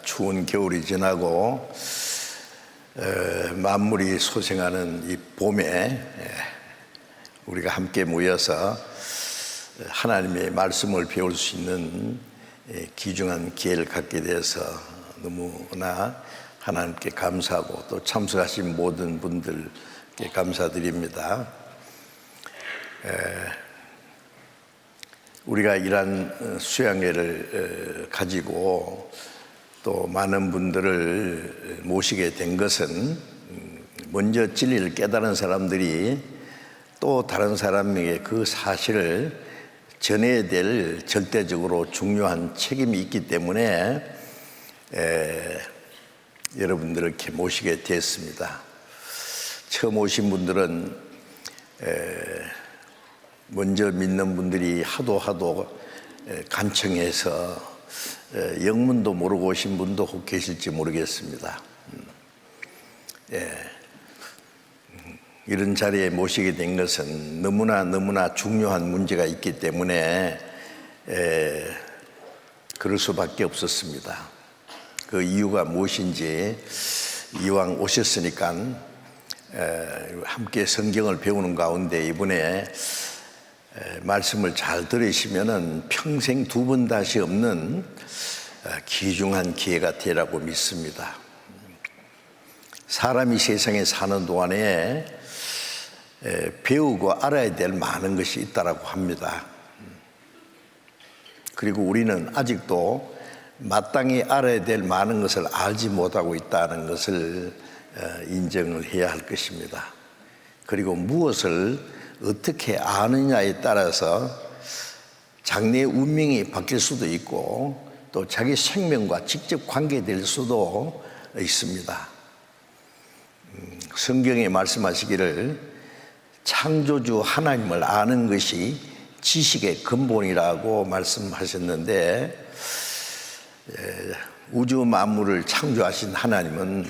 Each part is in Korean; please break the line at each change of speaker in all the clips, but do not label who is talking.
추운 겨울이 지나고 만물이 소생하는 이 봄에 우리가 함께 모여서 하나님의 말씀을 배울 수 있는 귀중한 기회를 갖게 되어서 너무나 하나님께 감사하고 또 참석하신 모든 분들께 감사드립니다. 우리가 이러한 수양회를 가지고 또 많은 분들을 모시게 된 것은 먼저 진리를 깨달은 사람들이 또 다른 사람에게 그 사실을 전해야 될 절대적으로 중요한 책임이 있기 때문에 여러분들을 이렇게 모시게 됐습니다. 처음 오신 분들은 먼저 믿는 분들이 하도 간청해서 영문도 모르고 오신 분도 혹 계실지 모르겠습니다. 이런 자리에 모시게 된 것은 너무나 중요한 문제가 있기 때문에 그럴 수밖에 없었습니다. 그 이유가 무엇인지 이왕 오셨으니까 함께 성경을 배우는 가운데 이번에 말씀을 잘 들으시면은 평생 두 번 다시 없는 귀중한 기회가 되라고 믿습니다. 사람이 세상에 사는 동안에 배우고 알아야 될 많은 것이 있다라고 합니다. 그리고 우리는 아직도 마땅히 알아야 될 많은 것을 알지 못하고 있다는 것을 인정을 해야 할 것입니다. 그리고 무엇을 어떻게 아느냐에 따라서 장래의 운명이 바뀔 수도 있고 또 자기 생명과 직접 관계될 수도 있습니다. 성경에 말씀하시기를 창조주 하나님을 아는 것이 지식의 근본이라고 말씀하셨는데 우주 만물을 창조하신 하나님은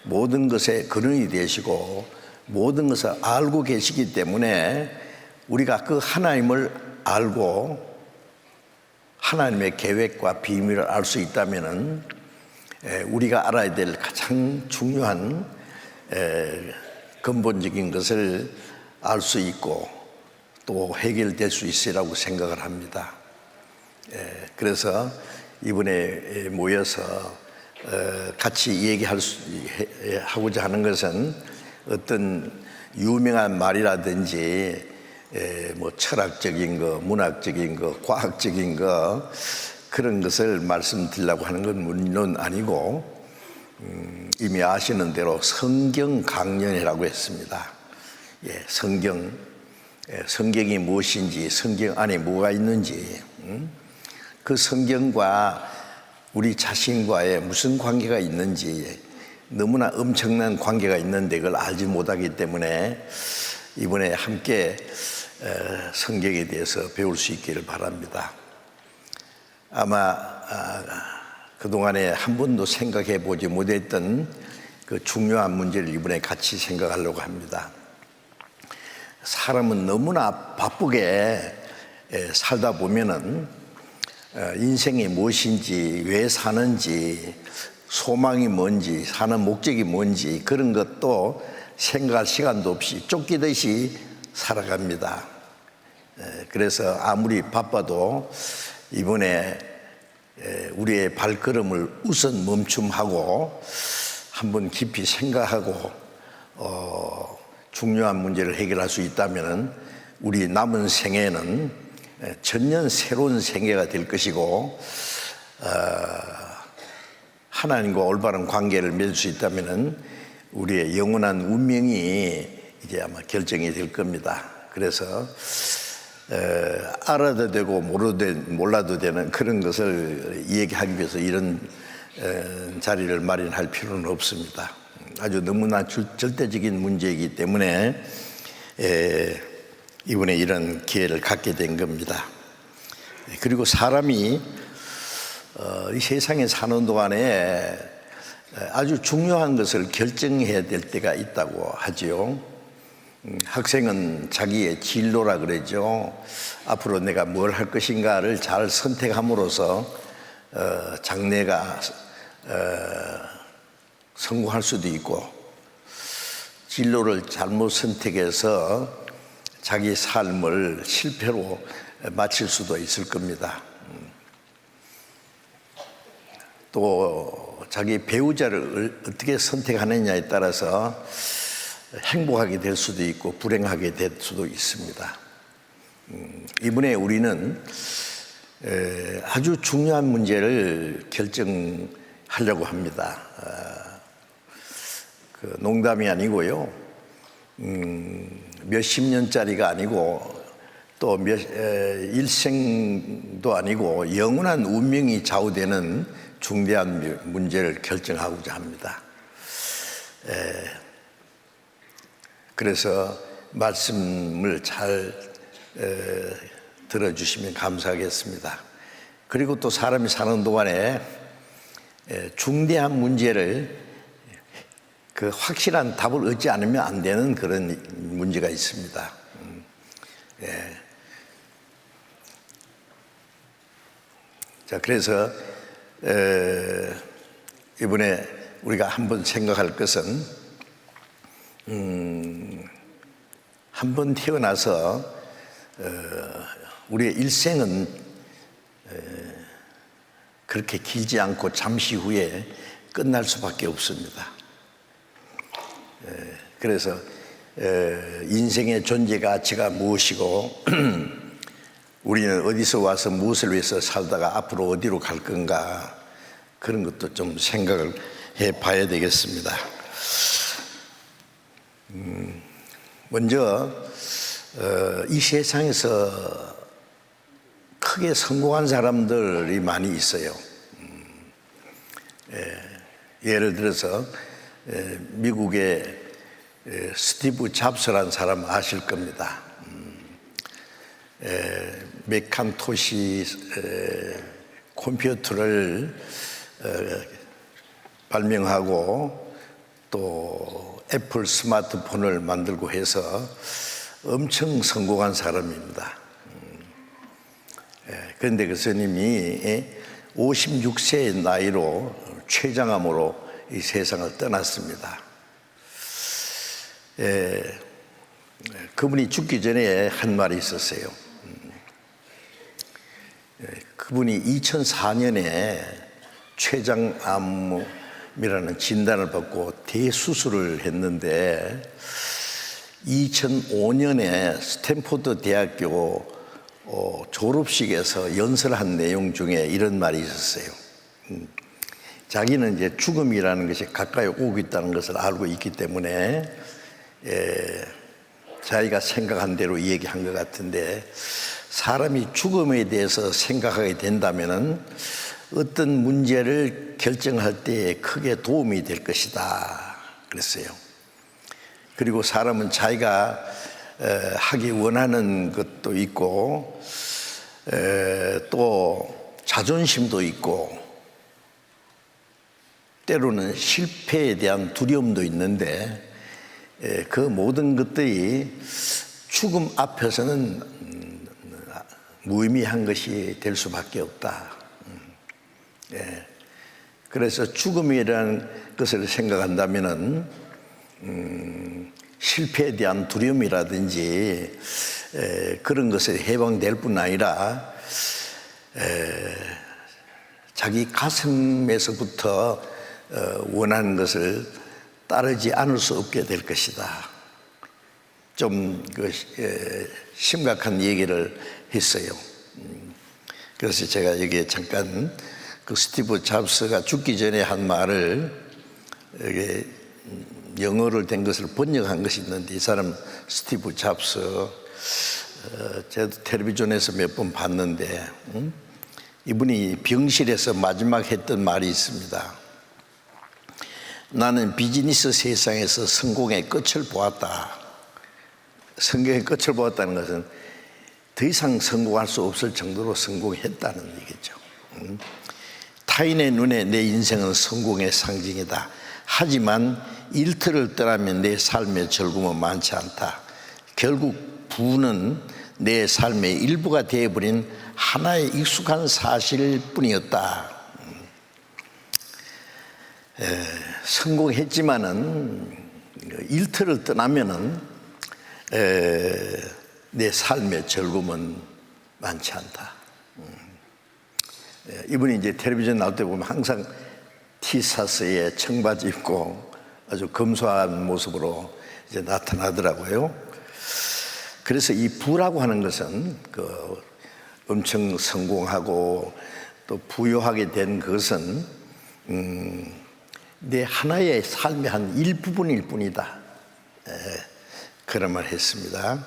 모든 것의 근원이 되시고 모든 것을 알고 계시기 때문에 우리가 그 하나님을 알고 하나님의 계획과 비밀을 알 수 있다면 우리가 알아야 될 가장 중요한 근본적인 것을 알 수 있고 또 해결될 수 있으리라고 생각을 합니다. 그래서 이번에 모여서 같이 얘기하고자 하는 것은 어떤 유명한 말이라든지 뭐 철학적인 거, 문학적인 거, 과학적인 거 그런 것을 말씀드리려고 하는 건 물론 아니고 이미 아시는 대로 성경 강연이라고 했습니다. 성경이 무엇인지, 성경 안에 뭐가 있는지, 그 성경과 우리 자신과의 무슨 관계가 있는지 너무나 엄청난 관계가 있는데 그걸 알지 못하기 때문에 이번에 함께 성경에 대해서 배울 수 있기를 바랍니다. 아마 그동안에 한 번도 생각해 보지 못했던 그 중요한 문제를 이번에 같이 생각하려고 합니다. 사람은 너무나 바쁘게 살다 보면은 인생이 무엇인지, 왜 사는지, 소망이 뭔지, 사는 목적이 뭔지 그런 것도 생각할 시간도 없이 쫓기듯이 살아갑니다. 그래서 아무리 바빠도 이번에 우리의 발걸음을 우선 멈춤하고 한번 깊이 생각하고 중요한 문제를 해결할 수 있다면 우리 남은 생애는 전년 새로운 생애가 될 것이고 하나님과 올바른 관계를 맺을 수 있다면 우리의 영원한 운명이 이제 아마 결정이 될 겁니다. 그래서 알아도 되고 몰라도 되는 그런 것을 얘기하기 위해서 이런 자리를 마련할 필요는 없습니다. 아주 너무나 절대적인 문제이기 때문에 이번에 이런 기회를 갖게 된 겁니다. 그리고 사람이 이 세상에 사는 동안에 아주 중요한 것을 결정해야 될 때가 있다고 하지요. 학생은 자기의 진로라 그러죠. 앞으로 내가 뭘 할 것인가를 잘 선택함으로써 장래가 성공할 수도 있고, 진로를 잘못 선택해서 자기 삶을 실패로 마칠 수도 있을 겁니다. 또 자기 배우자를 어떻게 선택하느냐에 따라서 행복하게 될 수도 있고 불행하게 될 수도 있습니다. 이번에 우리는 아주 중요한 문제를 결정하려고 합니다. 농담이 아니고요, 몇십 년짜리가 아니고 또 일생도 아니고 영원한 운명이 좌우되는 중대한 문제를 결정하고자 합니다. 그래서 말씀을 잘 들어주시면 감사하겠습니다. 그리고 또 사람이 사는 동안에 중대한 문제를 그 확실한 답을 얻지 않으면 안 되는 그런 문제가 있습니다. 자, 그래서 이번에 우리가 한번 생각할 것은 한 번 태어나서 우리의 일생은 그렇게 길지 않고 잠시 후에 끝날 수밖에 없습니다. 그래서 인생의 존재 가치가 무엇이고 우리는 어디서 와서 무엇을 위해서 살다가 앞으로 어디로 갈 건가, 그런 것도 좀 생각을 해봐야 되겠습니다. 먼저 이 세상에서 크게 성공한 사람들이 많이 있어요. 예를 들어서 미국의 스티브 잡스라는 사람 아실 겁니다. 맥킨토시 컴퓨터를 발명하고 또 애플 스마트폰을 만들고 해서 엄청 성공한 사람입니다. 그런데 그 스님이 56세의 나이로 췌장암으로 이 세상을 떠났습니다. 그분이 죽기 전에 한 말이 있었어요. 그분이 2004년에 췌장암이라는 진단을 받고 대수술을 했는데 2005년에 스탠포드 대학교 졸업식에서 연설한 내용 중에 이런 말이 있었어요. 자기는 이제 죽음이라는 것이 가까이 오고 있다는 것을 알고 있기 때문에 자기가 생각한 대로 얘기한 것 같은데, 사람이 죽음에 대해서 생각하게 된다면은 어떤 문제를 결정할 때 크게 도움이 될 것이다 그랬어요. 그리고 사람은 자기가 하기 원하는 것도 있고 또 자존심도 있고 때로는 실패에 대한 두려움도 있는데 그 모든 것들이 죽음 앞에서는 무의미한 것이 될 수밖에 없다. 그래서 죽음이라는 것을 생각한다면은 실패에 대한 두려움이라든지 그런 것에 해방될 뿐 아니라 자기 가슴에서부터 원하는 것을 따르지 않을 수 없게 될 것이다. 좀 심각한 얘기를 했어요. 그래서 제가 여기에 잠깐 그 스티브 잡스가 죽기 전에 한 말을 여기 영어로 된 것을 번역한 것이 있는데, 이 사람 스티브 잡스 제가 텔레비전에서 몇 번 봤는데 이분이 병실에서 마지막 했던 말이 있습니다. 나는 비즈니스 세상에서 성공의 끝을 보았다. 성공의 끝을 보았다는 것은 더 이상 성공할 수 없을 정도로 성공했다는 얘기죠. 타인의 눈에 내 인생은 성공의 상징이다. 하지만 일터를 떠나면 내 삶의 즐거움은 많지 않다. 결국 부는 내 삶의 일부가 되어버린 하나의 익숙한 사실일 뿐이었다. 성공했지만은 일터를 떠나면은 내 삶의 즐거움은 많지 않다. 이분이 이제 텔레비전 나올 때 보면 항상 티셔츠에 청바지 입고 아주 검소한 모습으로 이제 나타나더라고요. 그래서 이 부라고 하는 것은 그 엄청 성공하고 또 부유하게 된 것은 내 하나의 삶의 한 일부분일 뿐이다. 그런 말 했습니다.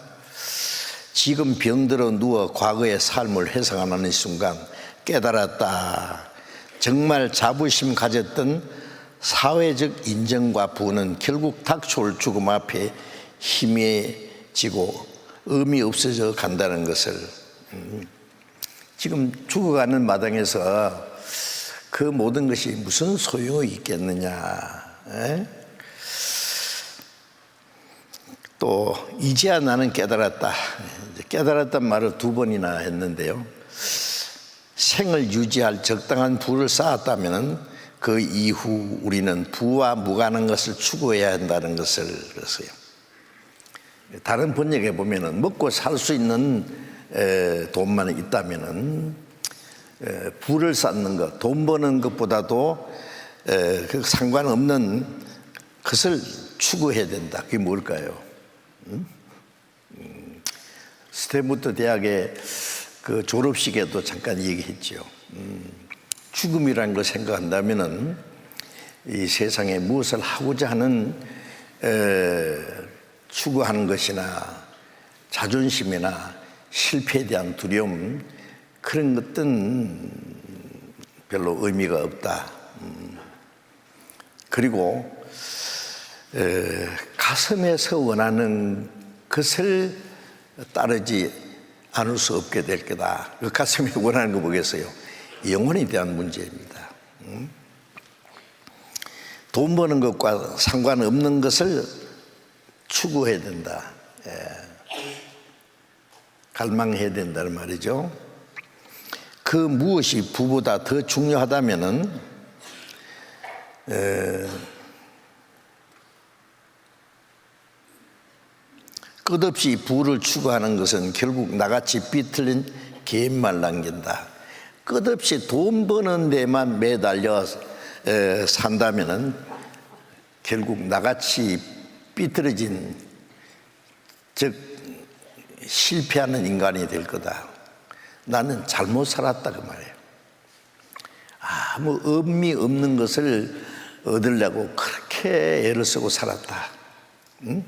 지금 병들어 누워 과거의 삶을 회상하는 순간 깨달았다. 정말 자부심 가졌던 사회적 인정과 부는 결국 닥쳐올 죽음 앞에 희미해지고 의미 없어져 간다는 것을 지금 죽어가는 마당에서 그 모든 것이 무슨 소용이 있겠느냐. 또 이제야 나는 깨달았다. 깨달았단 말을 2번이나 했는데요. 생을 유지할 적당한 부를 쌓았다면 그 이후 우리는 부와 무관한 것을 추구해야 한다는 것을 그랬어요. 다른 번역에 보면은 먹고 살 수 있는 돈만 있다면은 부를 쌓는 것, 돈 버는 것보다도 그 상관없는 것을 추구해야 된다. 그게 뭘까요? 스탠포드 대학의 그 졸업식에도 잠깐 얘기했죠. 죽음이라는 걸 생각한다면은 이 세상에 무엇을 하고자 하는 추구하는 것이나 자존심이나 실패에 대한 두려움, 그런 것들은 별로 의미가 없다. 그리고 가슴에서 원하는 것을 따르지 않을 수 없게 될 거다. 그 가슴이 원하는 거 뭐겠어요? 영혼에 대한 문제입니다. 돈 버는 것과 상관없는 것을 추구해야 된다. 갈망해야 된다는 말이죠. 그 무엇이 부보다 더 중요하다면은 끝없이 부를 추구하는 것은 결국 나같이 비틀린 개인만 남긴다. 끝없이 돈 버는 데만 매달려 산다면은 결국 나같이 삐뚤어진, 즉 실패하는 인간이 될 거다. 나는 잘못 살았다 그 말이에요. 아무 의미 없는 것을 얻으려고 그렇게 애를 쓰고 살았다. 응?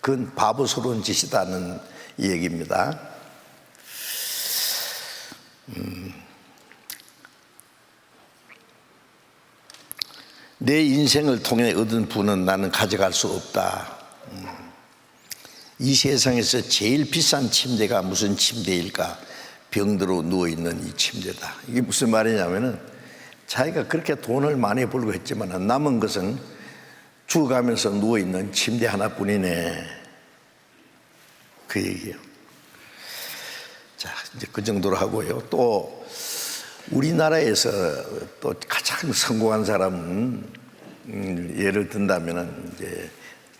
그건 바보스러운 짓이다는 얘기입니다. 내 인생을 통해 얻은 부는 나는 가져갈 수 없다. 이 세상에서 제일 비싼 침대가 무슨 침대일까? 병들어 누워있는 이 침대다. 이게 무슨 말이냐면은 자기가 그렇게 돈을 많이 벌고 했지만 남은 것은 죽어가면서 누워있는 침대 하나뿐이네. 그 얘기예요. 자, 이제 그 정도로 하고요. 또 우리나라에서 또 가장 성공한 사람은 예를 든다면은 이제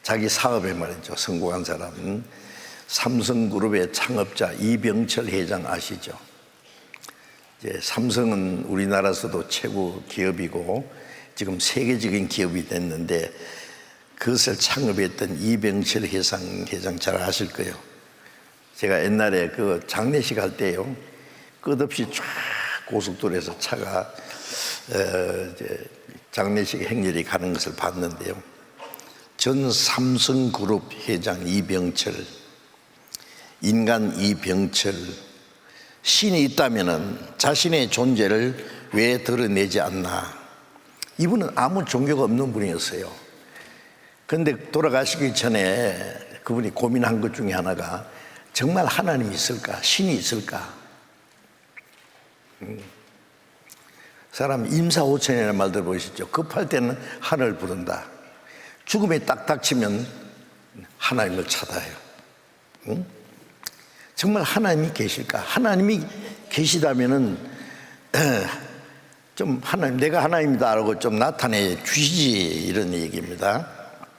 자기 사업에 말이죠. 성공한 사람은 삼성그룹의 창업자 이병철 회장 아시죠? 이제 삼성은 우리나라에서도 최고 기업이고 지금 세계적인 기업이 됐는데 그것을 창업했던 이병철 회장 잘 아실 거예요. 제가 옛날에 그 장례식 할 때요, 끝없이 쫙 고속도로에서 차가 이제 장례식 행렬이 가는 것을 봤는데요. 전 삼성그룹 회장 이병철, 인간 이병철, 신이 있다면은 자신의 존재를 왜 드러내지 않나? 이분은 아무 종교가 없는 분이었어요. 그런데 돌아가시기 전에 그분이 고민한 것 중에 하나가 정말 하나님이 있을까? 신이 있을까? 사람 임사오천이라는 말 들어보셨죠? 급할 때는 하늘을 부른다. 죽음에 딱 닥치면 하나님을 찾아요. 응? 정말 하나님이 계실까? 하나님이 계시다면은 좀 하나님, 내가 하나님이다라고 좀 나타내 주시지, 이런 얘기입니다.